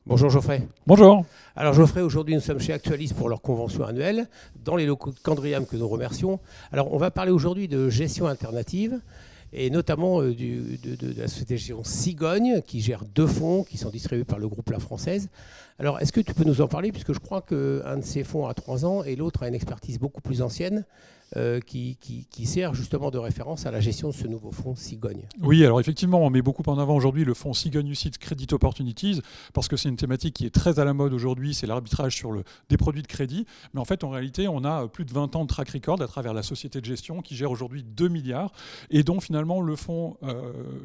Bonjour Geoffrey. Bonjour. Alors Geoffrey, aujourd'hui nous sommes chez Actualis pour leur convention annuelle, dans les locaux de Candriam que nous remercions. Alors on va parler aujourd'hui de gestion alternative et notamment de la société de gestion Cigogne qui gère deux fonds qui sont distribués par le groupe La Française. Alors est-ce que tu peux nous en parler, puisque je crois qu'un de ces fonds a 3 ans et l'autre a une expertise beaucoup plus ancienne qui sert justement de référence à la gestion de ce nouveau fonds Cigogne. Oui, alors effectivement, on met beaucoup en avant aujourd'hui le fonds Cigogne UCITS Credit Opportunities parce que c'est une thématique qui est très à la mode aujourd'hui, c'est l'arbitrage sur des produits de crédit. Mais en fait, en réalité, on a plus de 20 ans de track record à travers la société de gestion qui gère aujourd'hui 2 milliards et dont finalement le fonds,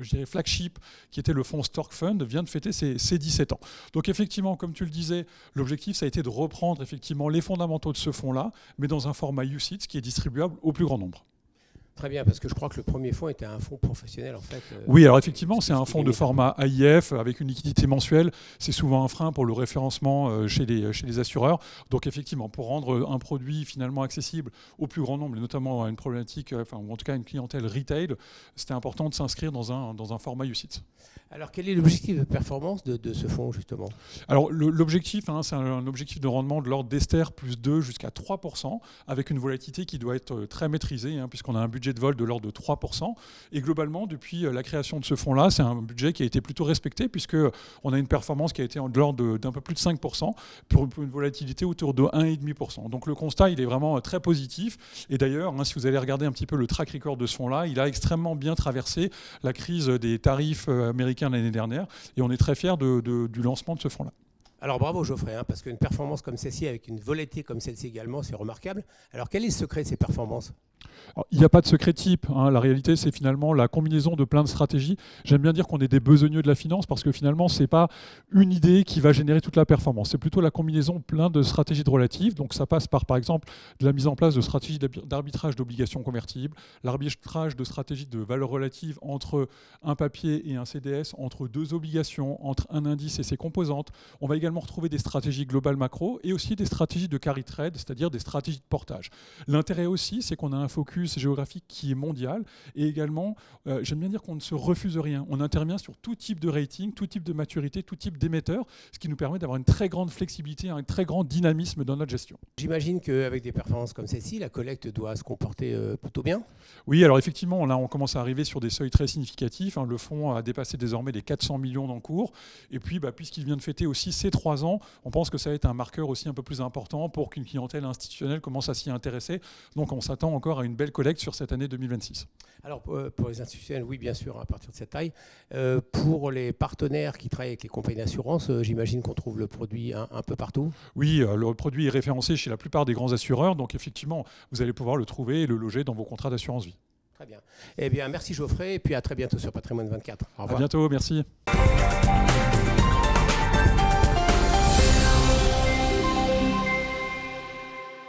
je dirais flagship, qui était le fonds Stork Fund, vient de fêter ses 17 ans. Donc effectivement, comme tu le disais, l'objectif, ça a été de reprendre effectivement les fondamentaux de ce fonds-là, mais dans un format UCITS qui est distribuable au plus grand nombre. Très bien, parce que je crois que le premier fonds était un fonds professionnel en fait. Oui, alors effectivement, c'est un fonds de format AIF avec une liquidité mensuelle. C'est souvent un frein pour le référencement chez les assureurs. Donc effectivement, pour rendre un produit finalement accessible au plus grand nombre, et notamment à une problématique, ou en tout cas une clientèle retail, c'était important de s'inscrire dans un format UCITS. Alors quel est l'objectif de performance de ce fonds justement? Alors l'objectif, c'est un objectif de rendement de l'ordre d'Ester plus 2 jusqu'à 3%, avec une volatilité qui doit être très maîtrisée, puisqu'on a un budget de vol de l'ordre de 3%. Et globalement, depuis la création de ce fonds-là, c'est un budget qui a été plutôt respecté, puisqu'on a une performance qui a été de l'ordre d'un peu plus de 5%, pour une volatilité autour de 1,5%. Donc le constat, il est vraiment très positif. Et d'ailleurs, si vous allez regarder un petit peu le track record de ce fonds-là, il a extrêmement bien traversé la crise des tarifs américains l'année dernière. Et on est très fiers du lancement de ce fonds-là. Alors bravo Geoffrey, parce qu'une performance comme celle-ci, avec une volatilité comme celle-ci également, c'est remarquable. Alors quel est le secret de ces performances? Alors, il n'y a pas de secret type. La réalité, c'est finalement la combinaison de plein de stratégies. J'aime bien dire qu'on est des besogneux de la finance parce que finalement, ce n'est pas une idée qui va générer toute la performance. C'est plutôt la combinaison plein de stratégies de relatives. Donc ça passe par exemple, de la mise en place de stratégies d'arbitrage d'obligations convertibles, l'arbitrage de stratégies de valeur relative entre un papier et un CDS, entre deux obligations, entre un indice et ses composantes. On va également retrouver des stratégies globales macro et aussi des stratégies de carry trade, c'est-à-dire des stratégies de portage. L'intérêt aussi, c'est qu'on a un focus géographique qui est mondial et également, j'aime bien dire qu'on ne se refuse rien. On intervient sur tout type de rating, tout type de maturité, tout type d'émetteur, ce qui nous permet d'avoir une très grande flexibilité, un très grand dynamisme dans notre gestion. J'imagine qu'avec des performances comme celle-ci, la collecte doit se comporter plutôt bien. Oui, alors effectivement, là, on commence à arriver sur des seuils très significatifs. Le fonds a dépassé désormais les 400 millions d'encours. Et puis, puisqu'il vient de fêter aussi ses 3 ans, on pense que ça va être un marqueur aussi un peu plus important pour qu'une clientèle institutionnelle commence à s'y intéresser. Donc, on s'attend encore à une belle collecte sur cette année 2026. Alors, pour les institutionnels, oui, bien sûr, à partir de cette taille. Pour les partenaires qui travaillent avec les compagnies d'assurance, j'imagine qu'on trouve le produit un peu partout. Oui, le produit est référencé chez la plupart des grands assureurs. Donc, effectivement, vous allez pouvoir le trouver et le loger dans vos contrats d'assurance vie. Très bien. Eh bien, merci Geoffrey, et puis à très bientôt sur Patrimoine 24. Au revoir. À bientôt, merci.